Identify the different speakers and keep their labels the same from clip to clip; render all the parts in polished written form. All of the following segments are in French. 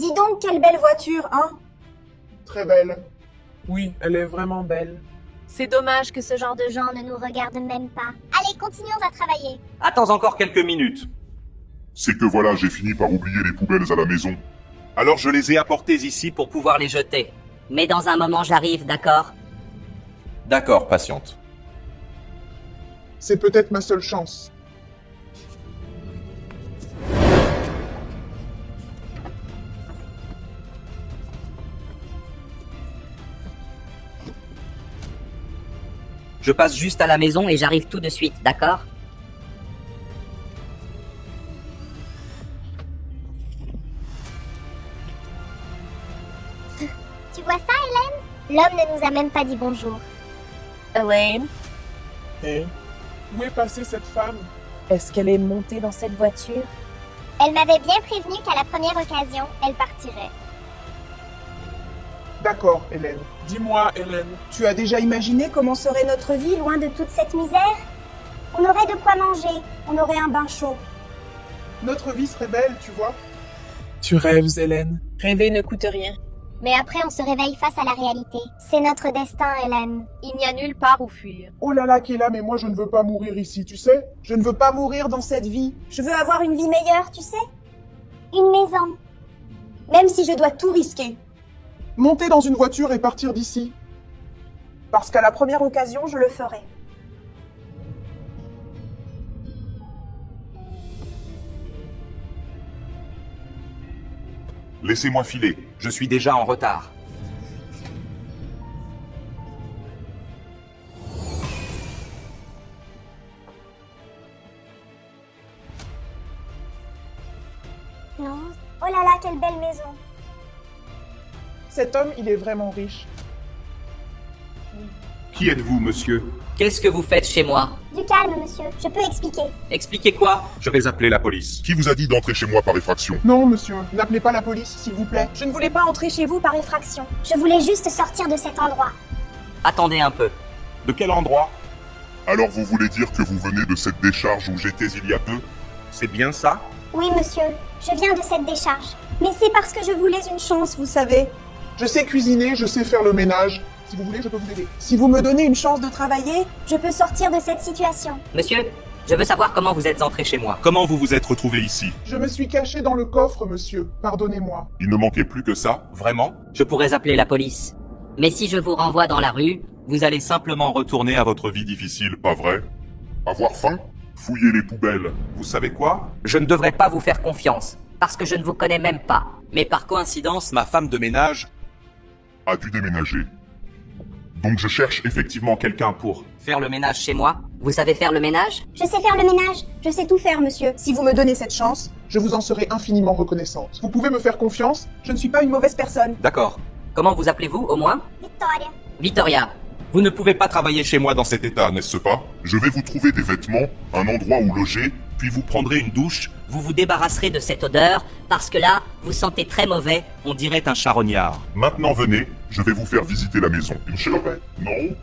Speaker 1: Dis donc, quelle belle voiture, hein?
Speaker 2: Très belle.
Speaker 3: Oui, elle est vraiment belle.
Speaker 4: C'est dommage que ce genre de gens ne nous regardent même pas.
Speaker 5: Allez, continuons à travailler.
Speaker 6: Attends encore quelques minutes.
Speaker 7: C'est que voilà, j'ai fini par oublier les poubelles à la maison.
Speaker 6: Alors je les ai apportées ici pour pouvoir les jeter.
Speaker 8: Mais dans un moment, j'arrive, d'accord?
Speaker 6: D'accord, patiente.
Speaker 2: C'est peut-être ma seule chance.
Speaker 8: Je passe juste à la maison et j'arrive tout de suite, d'accord?
Speaker 5: Tu vois ça, Hélène? L'homme ne nous a même pas dit bonjour.
Speaker 1: Elaine,
Speaker 2: Et où est passée cette femme?
Speaker 1: est-ce qu'elle est montée dans cette voiture?
Speaker 5: Elle m'avait bien prévenu qu'à la première occasion, elle partirait.
Speaker 2: D'accord, Hélène. Dis-moi, Hélène, tu as déjà imaginé
Speaker 1: Comment serait notre vie loin de toute cette misère? On aurait de quoi manger, on aurait un bain chaud.
Speaker 2: notre vie serait belle, tu vois?
Speaker 3: Tu rêves, Hélène.
Speaker 1: Rêver ne coûte rien.
Speaker 5: Mais après, on se réveille face à la réalité. C'est notre destin, Hélène.
Speaker 4: Il n'y a nulle part où fuir.
Speaker 2: Oh là là, Kéla, mais moi je ne veux pas mourir ici, tu sais? Je ne veux pas mourir dans cette vie.
Speaker 1: Je veux avoir une vie meilleure, tu sais?
Speaker 5: Une maison.
Speaker 1: Même si je dois tout risquer.
Speaker 2: Monter dans une voiture et partir d'ici.
Speaker 1: Parce qu'à la première occasion, je le ferai.
Speaker 7: Laissez-moi filer.
Speaker 6: Je suis déjà en retard.
Speaker 5: Non.
Speaker 1: Oh là là, quelle belle maison.
Speaker 2: Cet homme, il est vraiment riche.
Speaker 7: Qui êtes-vous, monsieur?
Speaker 8: Qu'est-ce que vous faites chez moi?
Speaker 5: Du calme, monsieur. Je peux expliquer.
Speaker 8: Expliquez quoi?
Speaker 7: Je vais appeler la police. Qui vous a dit d'entrer chez moi par effraction?
Speaker 2: Non, monsieur, n'appelez pas la police, s'il vous plaît.
Speaker 1: Je ne voulais pas entrer chez vous par effraction.
Speaker 5: Je voulais juste sortir de cet endroit.
Speaker 8: Attendez un peu.
Speaker 6: De quel endroit?
Speaker 7: Alors vous voulez dire que vous venez de cette décharge où j'étais il y a peu?
Speaker 6: C'est bien ça?
Speaker 5: Oui, monsieur. Je viens de cette décharge.
Speaker 1: Mais c'est parce que je voulais une chance, vous savez.
Speaker 2: Je sais cuisiner, je sais faire le ménage. Si vous voulez, je peux vous aider. Si vous me donnez une chance de travailler,
Speaker 1: Je peux sortir de cette situation.
Speaker 8: Monsieur, je veux savoir comment vous êtes entré chez moi.
Speaker 7: Comment vous vous êtes retrouvé ici?
Speaker 2: je me suis caché dans le coffre, monsieur. Pardonnez-moi.
Speaker 7: Il ne manquait plus que ça?
Speaker 6: Vraiment?
Speaker 8: Je pourrais appeler la police. Mais si je vous renvoie dans la rue, vous allez
Speaker 6: Simplement retourner à votre vie.
Speaker 7: Difficile, pas vrai? Avoir faim? Fouiller les poubelles.
Speaker 6: Vous savez quoi?
Speaker 8: Je ne devrais pas vous faire confiance, parce que je ne vous connais même pas. Mais par coïncidence,
Speaker 6: Ma femme de ménage
Speaker 7: A dû déménager. Donc je cherche effectivement quelqu'un pour...
Speaker 8: faire le ménage chez moi. Vous savez faire le ménage?
Speaker 5: Je sais faire le ménage.
Speaker 1: Je sais tout faire, monsieur.
Speaker 2: Si vous me donnez cette chance, je vous en serai infiniment reconnaissante. Vous pouvez me faire confiance? Je ne suis pas une mauvaise personne.
Speaker 6: D'accord.
Speaker 8: Comment vous appelez-vous, au moins?
Speaker 5: Victoria.
Speaker 8: Victoria.
Speaker 6: Vous ne pouvez pas travailler chez moi dans cet état,
Speaker 7: N'est-ce pas? Je vais vous trouver des vêtements, un endroit où loger,
Speaker 6: puis vous prendrez une douche,
Speaker 8: Vous vous débarrasserez de cette odeur, parce que là, vous sentez très mauvais.
Speaker 6: on dirait un charognard.
Speaker 7: Maintenant venez, je vais vous faire visiter la maison. Une chalopette? Non?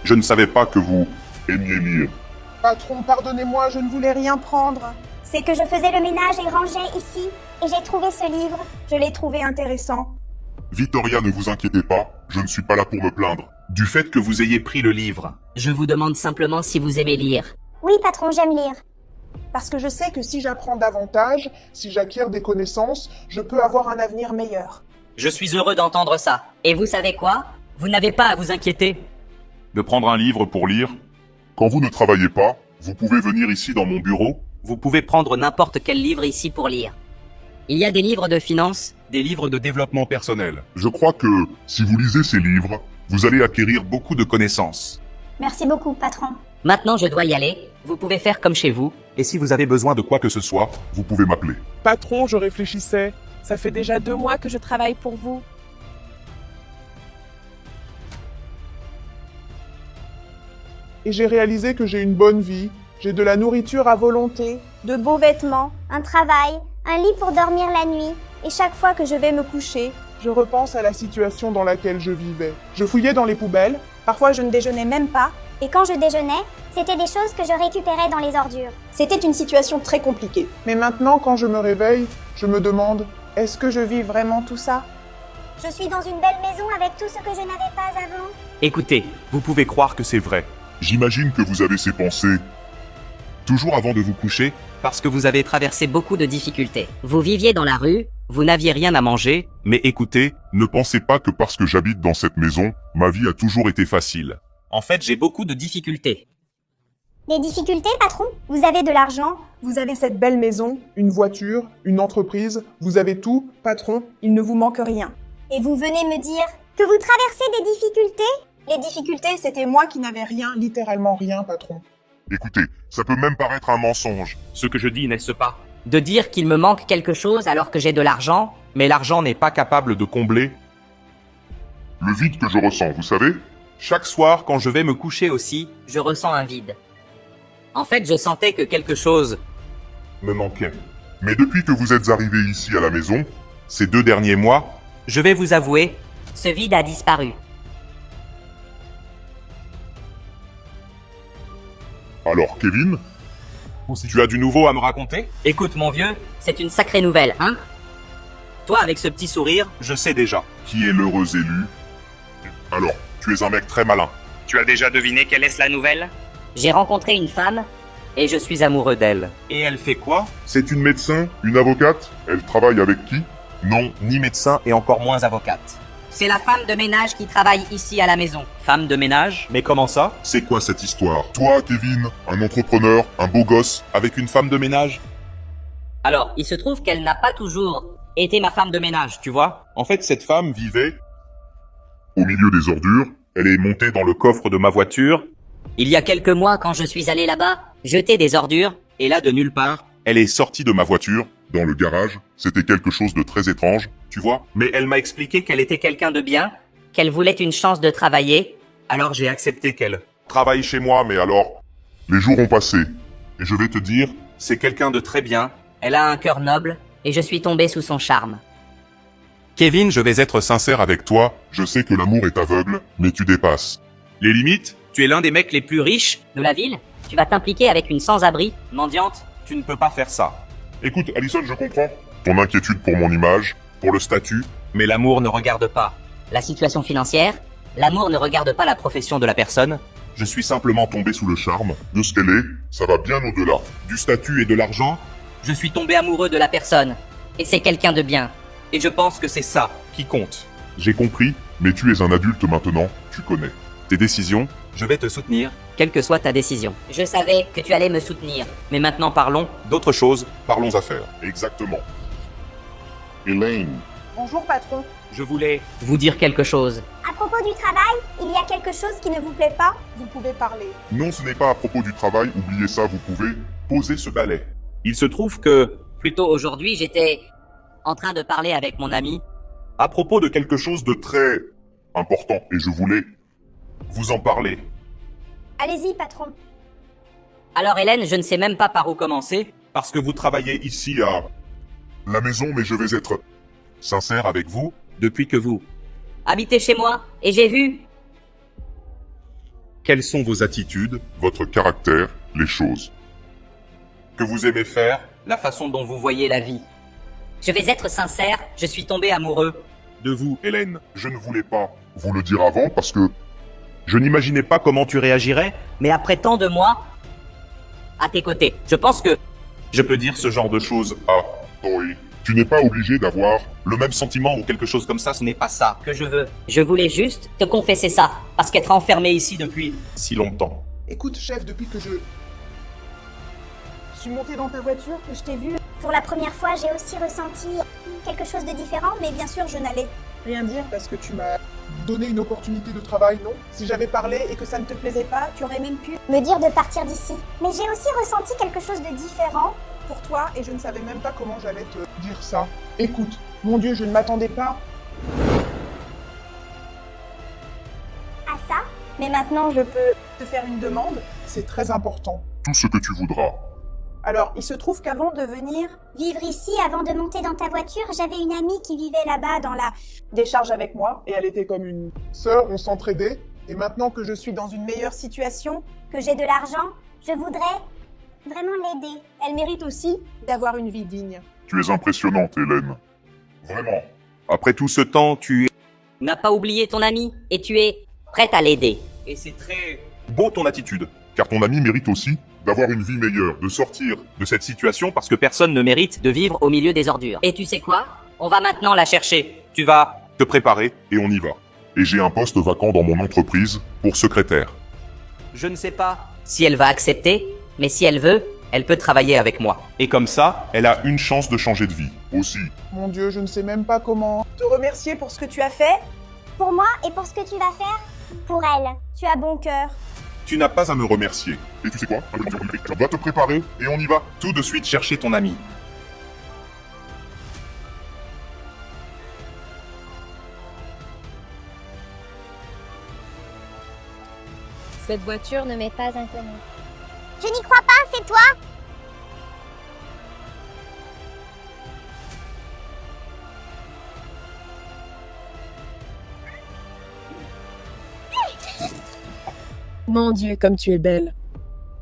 Speaker 7: Je ne savais pas que vous aimiez lire.
Speaker 2: Patron, pardonnez-moi, je ne voulais rien prendre.
Speaker 1: C'est que je faisais le ménage et rangeais ici, et j'ai trouvé ce livre. Je l'ai trouvé intéressant.
Speaker 7: Victoria, ne vous inquiétez pas, je ne suis pas là pour me plaindre.
Speaker 6: Du fait que vous ayez pris le livre.
Speaker 8: Je vous demande simplement si vous aimez lire.
Speaker 5: Oui, patron, j'aime lire.
Speaker 2: Parce que je sais que si j'apprends davantage, si j'acquiers des connaissances, je peux avoir un avenir meilleur.
Speaker 8: Je suis heureux d'entendre ça. Et vous savez quoi? Vous n'avez pas à vous inquiéter.
Speaker 7: De prendre un livre pour lire? Quand vous ne travaillez pas, vous pouvez venir ici dans mon bureau.
Speaker 8: Vous pouvez prendre n'importe quel livre ici pour lire. Il y a des livres de finance,
Speaker 6: Des livres de développement personnel.
Speaker 7: Je crois que, si vous lisez ces livres, vous allez acquérir beaucoup de connaissances.
Speaker 1: Merci beaucoup, patron.
Speaker 8: Maintenant, je dois y aller. Vous pouvez faire comme chez vous.
Speaker 6: Et si vous avez besoin de quoi que ce soit,
Speaker 7: Vous pouvez m'appeler.
Speaker 3: Patron, je réfléchissais. Ça fait déjà 2 mois que je travaille pour vous.
Speaker 2: Et j'ai réalisé que j'ai une bonne vie, j'ai de la nourriture à volonté.
Speaker 1: De beaux vêtements, un travail, un lit pour dormir la nuit. Et chaque fois que je vais me coucher,
Speaker 2: Je repense à la situation dans laquelle je vivais. Je fouillais dans les poubelles.
Speaker 1: parfois je ne déjeunais même pas. Et quand je déjeunais, c'était des choses que je récupérais dans les ordures. C'était une situation très compliquée.
Speaker 2: Mais maintenant, quand je me réveille, je me demande, est-ce que je vis vraiment tout ça?
Speaker 1: Je suis dans une belle maison avec tout ce que je n'avais pas avant.
Speaker 6: Écoutez, vous pouvez croire que c'est vrai.
Speaker 7: J'imagine que vous avez ces pensées toujours avant de vous coucher.
Speaker 8: Parce que vous avez traversé beaucoup de difficultés. Vous viviez dans la rue, vous n'aviez rien à manger.
Speaker 7: Mais écoutez, ne pensez pas que parce que j'habite dans cette maison, ma vie a toujours été facile.
Speaker 6: En fait, j'ai beaucoup de difficultés.
Speaker 1: Des difficultés, patron? Vous avez de l'argent?
Speaker 2: Vous avez cette belle maison, une voiture, une entreprise, vous avez tout, patron, il ne vous manque rien.
Speaker 1: Et vous venez me dire que vous traversez des difficultés?
Speaker 2: Les difficultés, c'était moi qui n'avais rien, littéralement rien, patron.
Speaker 7: Écoutez, ça peut même paraître un mensonge.
Speaker 6: Ce que je dis, n'est-ce pas?
Speaker 8: De dire qu'il me manque quelque chose alors que j'ai de l'argent.
Speaker 6: Mais l'argent n'est pas capable de combler.
Speaker 7: Le vide que je ressens, vous savez?
Speaker 6: Chaque soir, quand je vais me coucher aussi,
Speaker 8: Je ressens un vide. En fait, je sentais que quelque chose...
Speaker 7: Me manquait. Mais depuis que vous êtes arrivé ici à la maison,
Speaker 6: ces 2 derniers mois,
Speaker 8: Je vais vous avouer, ce vide a disparu.
Speaker 7: alors Kevin,
Speaker 6: tu as du nouveau à me raconter?
Speaker 8: Écoute mon vieux, c'est une sacrée nouvelle, hein? Toi avec ce petit sourire,
Speaker 6: Je sais déjà.
Speaker 7: qui est l'heureux élu? Alors, tu es un mec très malin.
Speaker 6: Tu as déjà deviné quelle est la nouvelle?
Speaker 8: j'ai rencontré une femme et je suis amoureux d'elle.
Speaker 6: Et elle fait quoi?
Speaker 7: C'est une médecin, une avocate? Elle travaille avec qui?
Speaker 6: Non, ni médecin et encore moins avocate.
Speaker 8: C'est la femme de ménage qui travaille ici à la maison. Femme de ménage?
Speaker 6: Mais comment ça?
Speaker 7: C'est quoi cette histoire? Toi, Kevin, un entrepreneur, un beau gosse,
Speaker 6: Avec une femme de ménage?
Speaker 8: Alors, il se trouve qu'elle n'a pas toujours été ma femme de ménage, tu vois?
Speaker 6: En fait, cette femme vivait
Speaker 7: au milieu des ordures,
Speaker 6: Elle est montée dans le coffre de ma voiture.
Speaker 8: Il y a quelques mois, quand je suis allé là-bas, jeter des ordures, et là, de nulle part,
Speaker 6: Elle est sortie de ma voiture,
Speaker 7: dans le garage, c'était quelque chose de très étrange,
Speaker 6: tu vois. Mais elle m'a expliqué qu'elle était
Speaker 8: quelqu'un de bien, qu'elle voulait une chance de travailler,
Speaker 6: Alors j'ai accepté qu'elle.
Speaker 7: travaille chez moi, mais alors, les jours ont passé, et je vais te dire,
Speaker 6: C'est quelqu'un de très bien.
Speaker 8: elle a un cœur noble, et je suis tombé sous son charme.
Speaker 6: Kevin, je vais être
Speaker 7: sincère avec toi, je sais que l'amour est aveugle, mais tu dépasses.
Speaker 6: Les limites? Tu es l'un des mecs les plus riches.
Speaker 8: De la ville, tu vas t'impliquer avec une sans-abri, mendiante.
Speaker 6: Tu ne peux pas faire ça.
Speaker 7: Écoute, Allison, je comprends ton inquiétude pour mon image, pour le statut,
Speaker 6: Mais l'amour ne regarde pas.
Speaker 8: La situation financière, l'amour ne regarde pas la profession de la personne.
Speaker 7: je suis simplement tombé sous le charme de ce qu'elle est, ça va bien au-delà. Du statut et de l'argent,
Speaker 8: Je suis tombé amoureux de la personne, et c'est quelqu'un de bien.
Speaker 6: Et je pense que c'est ça qui compte.
Speaker 7: j'ai compris, mais tu es un adulte maintenant, tu connais. Tes décisions,
Speaker 6: Je vais te soutenir.
Speaker 8: Quelle que soit ta décision. Je savais que tu allais me soutenir. Mais maintenant parlons.
Speaker 6: D'autres choses,
Speaker 7: parlons affaires. Exactement. Elaine,
Speaker 2: Bonjour, patron.
Speaker 6: je voulais...
Speaker 8: Vous dire quelque chose.
Speaker 1: À propos du travail, il y a quelque chose qui ne vous plaît pas?
Speaker 2: Vous pouvez parler.
Speaker 7: non, ce n'est pas à propos du travail, oubliez ça, vous pouvez poser ce balai.
Speaker 6: Il se trouve que,
Speaker 8: Plutôt aujourd'hui, j'étais en train de parler avec mon ami.
Speaker 7: À propos de quelque chose de très important, et je voulais vous en parler.
Speaker 1: Allez-y, patron.
Speaker 8: Alors Hélène, je ne sais même pas par où commencer.
Speaker 6: parce que vous travaillez ici
Speaker 7: Ici à la maison, mais je vais être sincère avec vous.
Speaker 6: depuis que vous...
Speaker 8: Habitez chez moi, et j'ai vu.
Speaker 7: Quelles sont vos attitudes, votre caractère, les choses que vous aimez faire?
Speaker 8: La façon dont vous voyez la vie. Je vais être sincère, je suis tombé amoureux.
Speaker 6: De vous, Hélène.
Speaker 7: Je ne voulais pas vous le dire avant parce que
Speaker 6: Je n'imaginais pas comment tu réagirais.
Speaker 8: Mais après tant de mois, à tes côtés, je pense que...
Speaker 6: Je peux dire ce genre de choses à...
Speaker 7: oui, tu n'es pas obligé d'avoir
Speaker 6: Le même sentiment ou quelque chose comme ça, ce n'est pas ça.
Speaker 8: que je veux. Je voulais juste te confesser ça, parce qu'être enfermé ici depuis...
Speaker 6: Si longtemps.
Speaker 2: Écoute, chef, depuis que je suis monté dans ta voiture,
Speaker 1: Que je t'ai vu, pour la première fois, j'ai aussi ressenti quelque chose de différent, mais bien sûr, je n'allais
Speaker 2: rien dire parce que tu m'as donné une opportunité de travail, non? Si j'avais parlé et que ça ne te plaisait pas,
Speaker 1: tu aurais même pu me dire de partir d'ici. Mais j'ai aussi ressenti quelque chose de différent.
Speaker 2: pour toi, et je ne savais même pas comment j'allais te dire ça. Écoute, mon Dieu, je ne m'attendais pas.
Speaker 1: À ça, Mais maintenant, je peux...
Speaker 2: Te faire une demande, c'est très important.
Speaker 7: Tout ce que tu voudras.
Speaker 2: Alors, il se trouve qu'avant de venir
Speaker 1: Vivre ici, avant de monter dans ta voiture, j'avais une amie qui vivait là-bas dans la...
Speaker 2: décharge avec moi, et elle était comme une sœur, on s'entraidait. Et maintenant que je suis dans une meilleure situation,
Speaker 1: que j'ai de l'argent, je voudrais vraiment l'aider. Elle mérite aussi.
Speaker 2: d'avoir une vie digne.
Speaker 7: Tu es impressionnante, Hélène. Vraiment.
Speaker 6: Après tout ce temps, tu...
Speaker 8: N'as pas oublié ton ami et tu es prête à l'aider.
Speaker 6: Et c'est très...
Speaker 7: Beau ton attitude. Car ton ami mérite aussi d'avoir une vie meilleure, de sortir
Speaker 6: de cette situation parce que
Speaker 8: Personne ne mérite de vivre au milieu des ordures. Et tu sais quoi? On va maintenant la chercher.
Speaker 6: tu vas...
Speaker 7: te préparer et on y va. Et j'ai un poste vacant dans mon entreprise pour secrétaire.
Speaker 8: Je ne sais pas si elle va accepter, mais si elle veut, elle peut travailler avec moi.
Speaker 6: Et comme ça,
Speaker 7: Elle a une chance de changer de vie, aussi.
Speaker 2: Mon Dieu, je ne sais même pas comment te remercier pour ce que tu as fait.
Speaker 1: Pour moi et pour ce que tu vas faire. Pour elle. Tu as bon cœur.
Speaker 7: Tu n'as pas à me remercier. Et tu sais quoi? Tu dois te préparer et on y va.
Speaker 6: tout de suite chercher ton ami.
Speaker 4: Cette voiture ne m'est pas inconnue.
Speaker 5: Je n'y crois pas, c'est toi?
Speaker 9: Mon Dieu, comme tu es belle.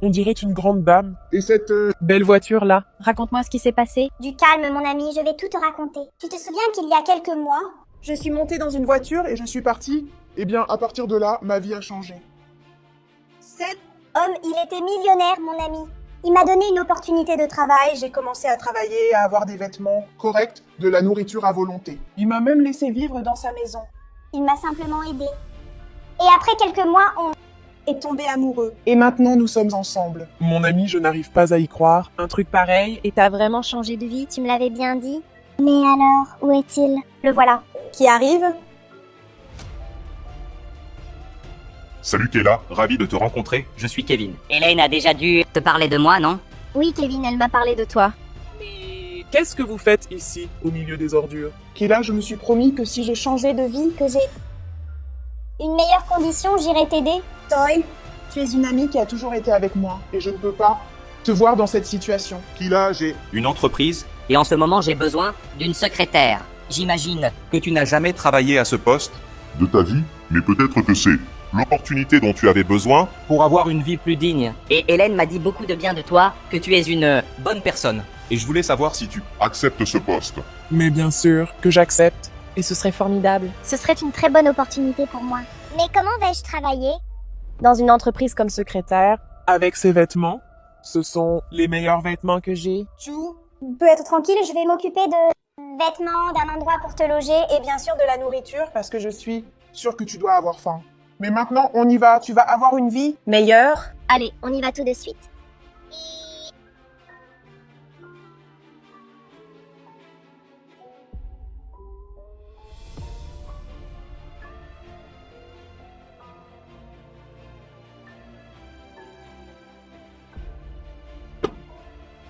Speaker 3: On dirait une grande dame.
Speaker 2: Et cette...
Speaker 3: Belle voiture là.
Speaker 4: Raconte-moi ce qui s'est passé.
Speaker 1: Du calme, mon ami, je vais tout te raconter. Tu te souviens qu'il y a quelques mois,
Speaker 2: Je suis montée dans une voiture et je suis partie. Eh bien, à partir de là, ma vie a changé.
Speaker 1: cet homme, il était millionnaire, mon ami. Il m'a donné une opportunité de travail.
Speaker 2: J'ai commencé à travailler, à avoir des vêtements corrects, de la nourriture à volonté. Il m'a même laissé vivre dans sa maison.
Speaker 1: Il m'a simplement aidé. Et après quelques mois, on
Speaker 2: Est tombé amoureux. Et maintenant, nous sommes ensemble.
Speaker 3: Mon ami, je n'arrive pas à y croire. Un truc pareil.
Speaker 4: Et t'as vraiment changé de vie,
Speaker 5: Tu me l'avais bien dit. Mais alors, où est-il?
Speaker 1: le voilà. Qui arrive.
Speaker 6: Salut Kayla, ravi de te rencontrer.
Speaker 8: Je suis Kevin. Hélène a déjà dû te parler de moi, non?
Speaker 4: Oui, Kevin, elle m'a parlé de toi.
Speaker 3: Mais qu'est-ce que vous faites ici, au milieu des ordures?
Speaker 2: Kayla, je me suis promis que si je changeais de vie,
Speaker 1: Que j'ai une meilleure condition, j'irai t'aider.
Speaker 2: Toy, tu es une amie qui a toujours été avec moi. Et je ne peux pas te voir dans cette situation.
Speaker 6: Kayla, j'ai une entreprise
Speaker 8: Et en ce moment, j'ai besoin d'une secrétaire. J'imagine.
Speaker 6: que tu n'as jamais travaillé à ce poste
Speaker 7: De ta vie, mais peut-être que c'est l'opportunité dont tu avais besoin.
Speaker 8: Pour avoir une vie plus digne. Et Hélène m'a dit beaucoup de bien de toi, que tu es une bonne personne.
Speaker 6: et je voulais savoir si tu...
Speaker 7: Accepte ce poste.
Speaker 3: Mais bien sûr que j'accepte.
Speaker 9: Et ce serait formidable.
Speaker 5: Ce serait une très bonne opportunité pour moi. Mais comment vais-je travailler?
Speaker 9: Dans une entreprise comme secrétaire,
Speaker 3: Avec ces vêtements, ce sont les meilleurs vêtements que j'ai.
Speaker 1: Tu peux être tranquille, je vais m'occuper de vêtements, d'un endroit pour te loger et bien sûr de la nourriture.
Speaker 2: Parce que je suis sûre que tu dois avoir faim. Mais maintenant, on y va. Tu vas avoir une vie meilleure.
Speaker 5: Allez, on y va tout de suite.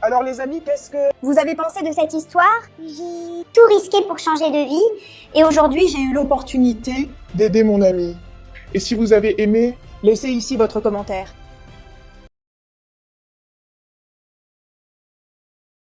Speaker 2: Alors les amis, qu'est-ce que...
Speaker 1: Vous avez pensé de cette histoire? J'ai tout risqué pour changer de vie. Et aujourd'hui, j'ai eu
Speaker 2: l'opportunité d'aider mon ami. Et si vous avez aimé, laissez ici votre commentaire.